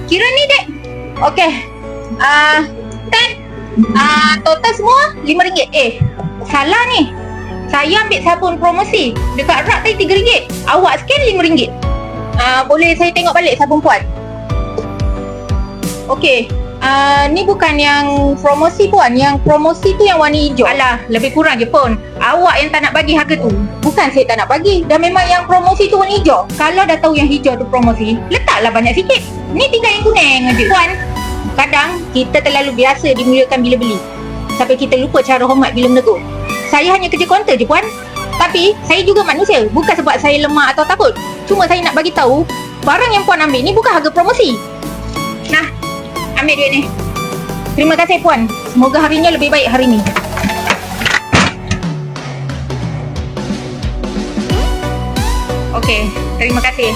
Kira ni dek. Okey. Ten. Total semua RM5. Salah ni. Saya ambil sabun promosi dekat rak tadi RM3. Awak scan RM5. Boleh saya tengok balik sabun puan? Okey. Ni bukan yang promosi puan. Yang promosi tu yang warna hijau. Alah, lebih kurang je pun. Awak yang tak nak bagi harga tu. Bukan saya tak nak bagi. Dan memang yang promosi tu warna hijau. Kalau dah tahu yang hijau tu promosi, letaklah banyak sikit. Ni tinggal yang kuning aja. Puan, kadang kita terlalu biasa dimuliakan bila beli, sampai kita lupa cara hormat bila menegur. Saya hanya kerja kaunter je puan. Tapi saya juga manusia. Bukan sebab saya lemah atau takut. Cuma saya nak bagi tahu barang yang puan ambil ni bukan harga promosi. Nah, ambil duit ni. Terima kasih puan. Semoga harinya lebih baik hari ni. Okey, terima kasih.